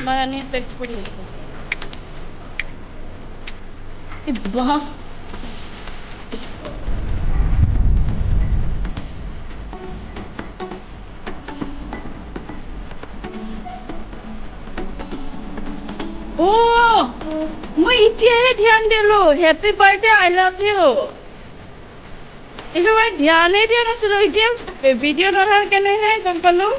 Marani effect put it. Iba. Oh, मैं इतने ध्यान दे लो. Happy birthday, I love you. इसे मैं ध्यान नहीं दिया ना चलो इतने वीडियो बना करने हैं कंपनों.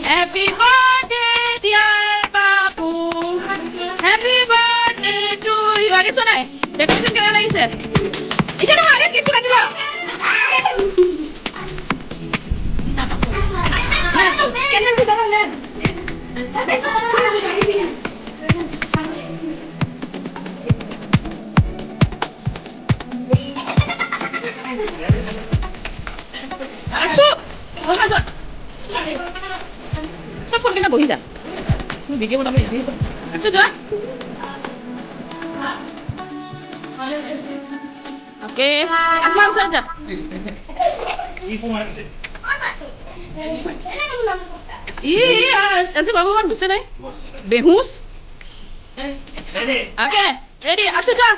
Happy birthday, dear Babu. Happy birthday to you. आगे सुना है? डेकोरेशन करना नहीं सर. इसे ना आगे किसी का चला. कैसे भी करो ना. Asu, mana tu? Sa phone kena bohi dah. Ni video mana ni? Sudah? Okay. Asma usah aja. Iya, nanti bawa kan bisa nih. Behus. Okay, ready. Asu aja.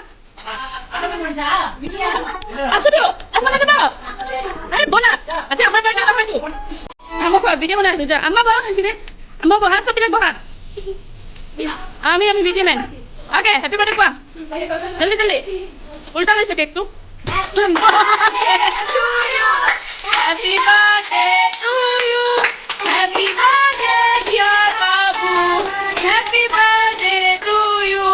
Asu dulu. Asma nanti bawa. Nanti bola. Nanti apa tu? Amma buat video mana saja. Amma bawa sini. Amma bawa sambil bawa. Ami video man. Okay, happy birthday pa. Jali. Ulta ले सके तू. Happy birthday to you. Happy birthday to you. Happy birthday dear Babu. Happy birthday to you.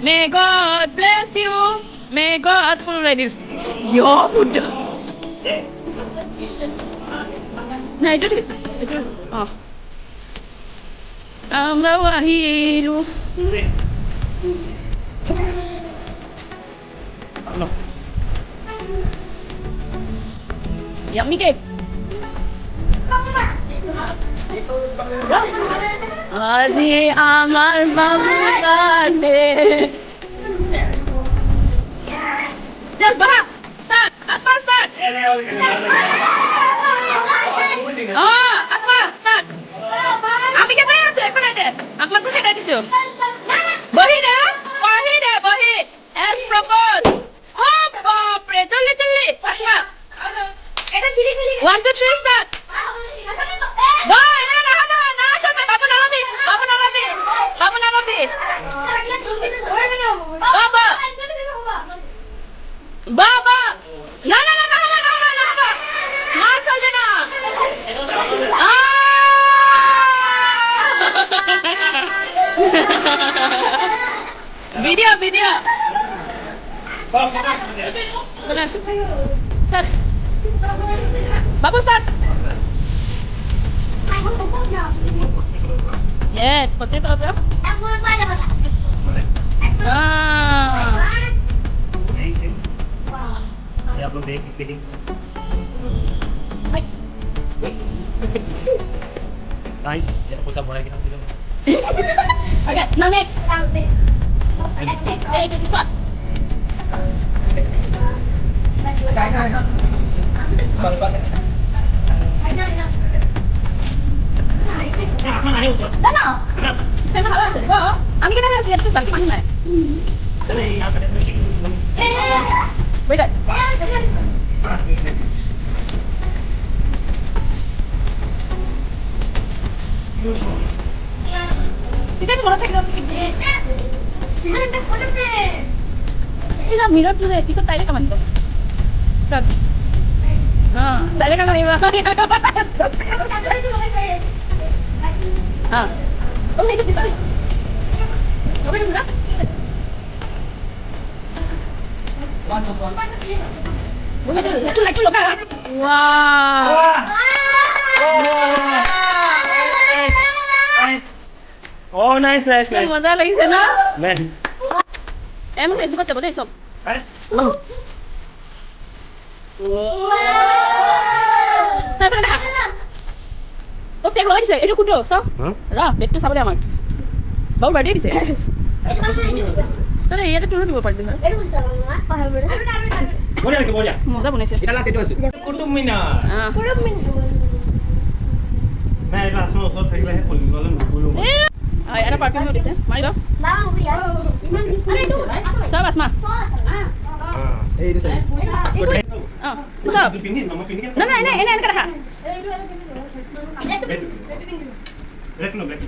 May God bless you. May God full ready. Yo, udah. Nah itu deh. Itu. Oh. Allah wahidu. No. Yummy cake. Adi amar babulane. Just bahak. Start. Asma start. Oh, Asma start. Ami kata yang saya kena deh. Aku lakukan tadi tu. Bohi dah. Bohi. As proposed. Hop. Jali. Asma. 1, 2, 3 start. Boy, na sampai Babu nalabi. Baba. Na. Na saja na. Video. Start. Babu start. Yes, seperti itu apa? Ya belum dipilih. Ay, ya no puse a poner aquí no. Okay, now next. Dah. Saya mahal tu. Ami kena lihat tu tak mana. Wait. তেতিয়া মনত থাকিব এটা মিৰৰটো যে পিছত তাইলে কাম আনিব তাইলে কাম আনিব Oh, nice. মজা লাগিছে ন Man. মোক ফেচবুকত যাব দেই চব Nice. টেক লগাই দিছে এইটো কোনটো চাওঁ Huh? ৰ ডেটটো চাব দে আমাক বাৰু বাৰ্থডে দিছে তই ইয়াতে তোৰো দিব পাৰিবি হয় Boleh. মজা বনাইছে Kutub Minar. অঁ Nah, itu langsung usut saya kira pun belum belum. এটা পাৰফিউমো দিছে মাৰি ল চব আসমা অঁ চব Pinggir, mama pinggir. নাই নাই নাই এনে এনেকৈ ৰাখা Black no black.